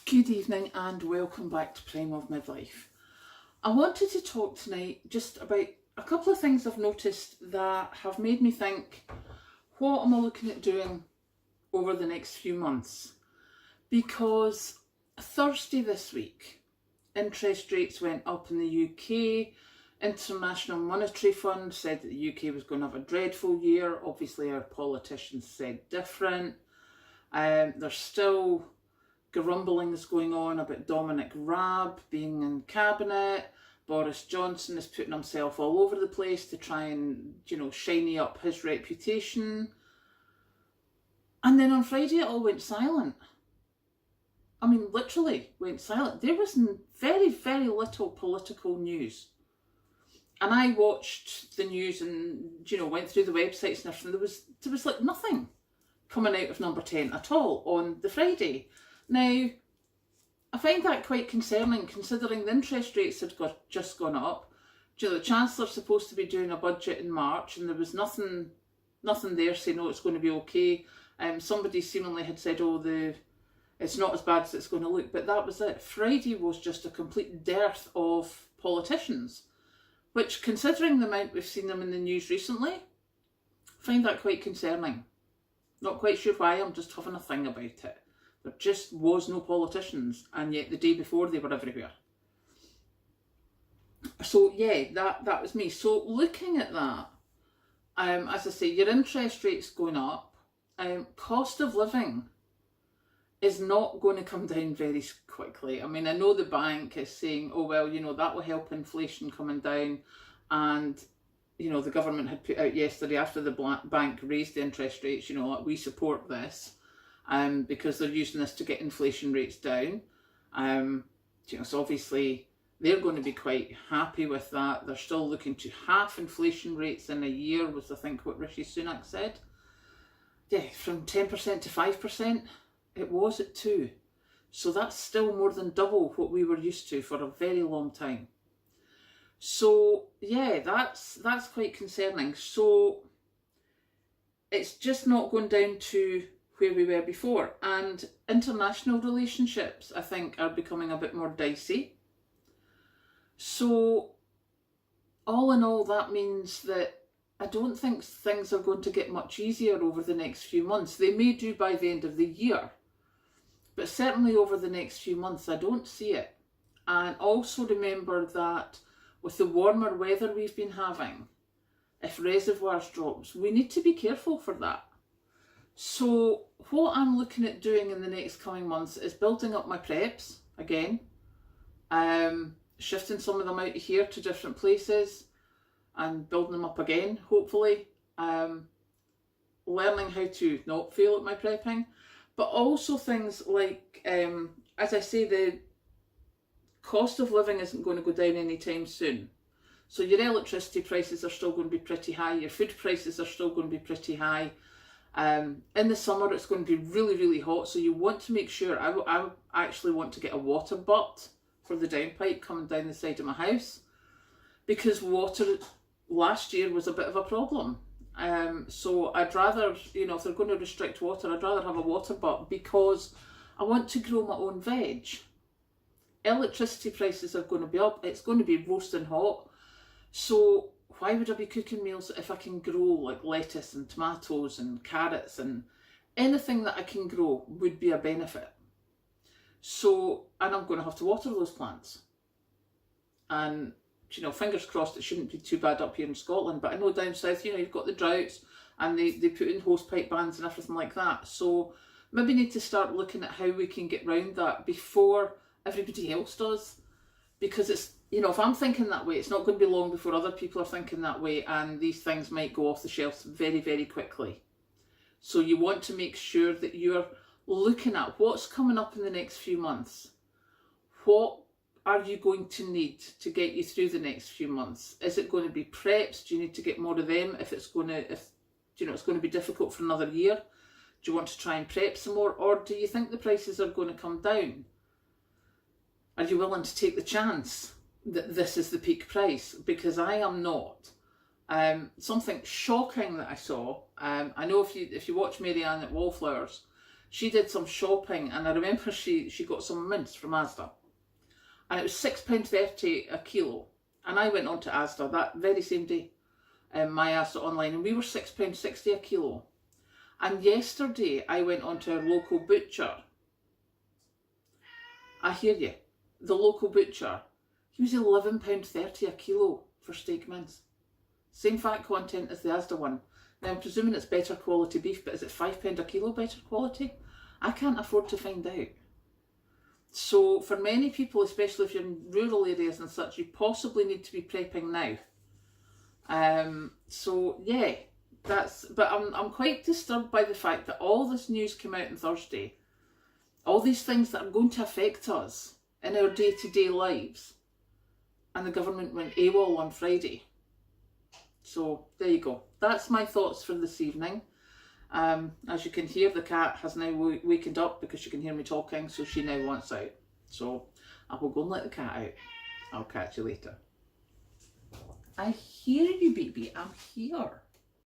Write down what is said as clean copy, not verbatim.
Good evening and welcome back to Prime of Midlife. I wanted to talk tonight just about a couple of things I've noticed that have made me think, what am I looking at doing over the next few months? Because Thursday this week, interest rates went up in the UK. International Monetary Fund said that the UK was going to have a dreadful year. Obviously our politicians said different. There's still grumblings going on about Dominic Raab being in cabinet. Boris Johnson is putting himself all over the place to try and, shiny up his reputation. And then on Friday it all went silent. I mean, literally went silent. There was very, very little political news. And I watched the news and, went through the websites and everything. There was like nothing coming out of Number 10 at all on the Friday. Now, I find that quite concerning considering the interest rates had just gone up. The Chancellor's supposed to be doing a budget in March and there was nothing there saying, oh, it's going to be okay. Somebody seemingly had said, oh, it's not as bad as it's going to look, but that was it. Friday was just a complete dearth of politicians, which, considering the amount we've seen them in the news recently, I find that quite concerning. Not quite sure why, I'm just having a thing about it. There just was no politicians, and yet the day before they were everywhere. So yeah, that was me. So looking at that, as I say, your interest rate's going up. Cost of living is not going to come down very quickly. I mean, I know the bank is saying, oh well, that will help inflation coming down, and the government had put out yesterday after the bank raised the interest rates, like, we support this. Because they're using this to get inflation rates down. So obviously they're going to be quite happy with that. They're still looking to halve inflation rates in a year, was I think what Rishi Sunak said. Yeah, from 10% to 5%, it was at 2%. So that's still more than double what we were used to for a very long time. So yeah, that's quite concerning. So it's just not going down to where we were before, and international relationships, I think, are becoming a bit more dicey. So all in all, that means that I don't think things are going to get much easier over the next few months. They may do by the end of the year, but certainly over the next few months I don't see it. And also remember that with the warmer weather we've been having, if reservoirs drops, we need to be careful for that. So what I'm looking at doing in the next coming months is building up my preps again, shifting some of them out of here to different places and building them up again, hopefully, learning how to not fail at my prepping, but also things like, as I say, the cost of living isn't going to go down anytime soon. So your electricity prices are still going to be pretty high, your food prices are still going to be pretty high. In the summer it's going to be really, really hot, so you want to make sure, I actually want to get a water butt for the downpipe coming down the side of my house, because water last year was a bit of a problem. So I'd rather, if they're going to restrict water, I'd rather have a water butt because I want to grow my own veg. Electricity prices are going to be up, it's going to be roasting hot, so why would I be cooking meals if I can grow like lettuce and tomatoes and carrots, and anything that I can grow would be a benefit. So, and I'm going to have to water those plants. And, fingers crossed it shouldn't be too bad up here in Scotland, but I know down south, you've got the droughts and they put in hosepipe bans and everything like that. So maybe need to start looking at how we can get round that before everybody else does. Because it's, if I'm thinking that way, it's not going to be long before other people are thinking that way, and these things might go off the shelves very, very quickly. So you want to make sure that you're looking at what's coming up in the next few months. What are you going to need to get you through the next few months? Is it going to be preps? Do you need to get more of them if it's going to be difficult for another year? Do you want to try and prep some more, or do you think the prices are going to come down? Are you willing to take the chance that this is the peak price? Because I am not. Something shocking that I saw, I know if you watch Marianne at Wallflowers, She did some shopping, and I remember she got some mince from Asda, and it was £6.30 a kilo. And I went on to Asda that very same day, my Asda online, and we were £6.60 a kilo. And yesterday I went on to our local butcher. I hear you, the local butcher. He was £11.30 a kilo for steak mince. Same fat content as the Asda one. Now I'm presuming it's better quality beef, but is it £5 a kilo better quality? I can't afford to find out. So for many people, especially if you're in rural areas and such, you possibly need to be prepping now. So yeah, but I'm quite disturbed by the fact that all this news came out on Thursday. All these things that are going to affect us in our day-to-day lives. And the government went AWOL on Friday. So there you go. That's my thoughts for this evening. As you can hear, the cat has now wakened up because she can hear me talking, so she now wants out. So I will go and let the cat out. I'll catch you later. I hear you, baby. I'm here.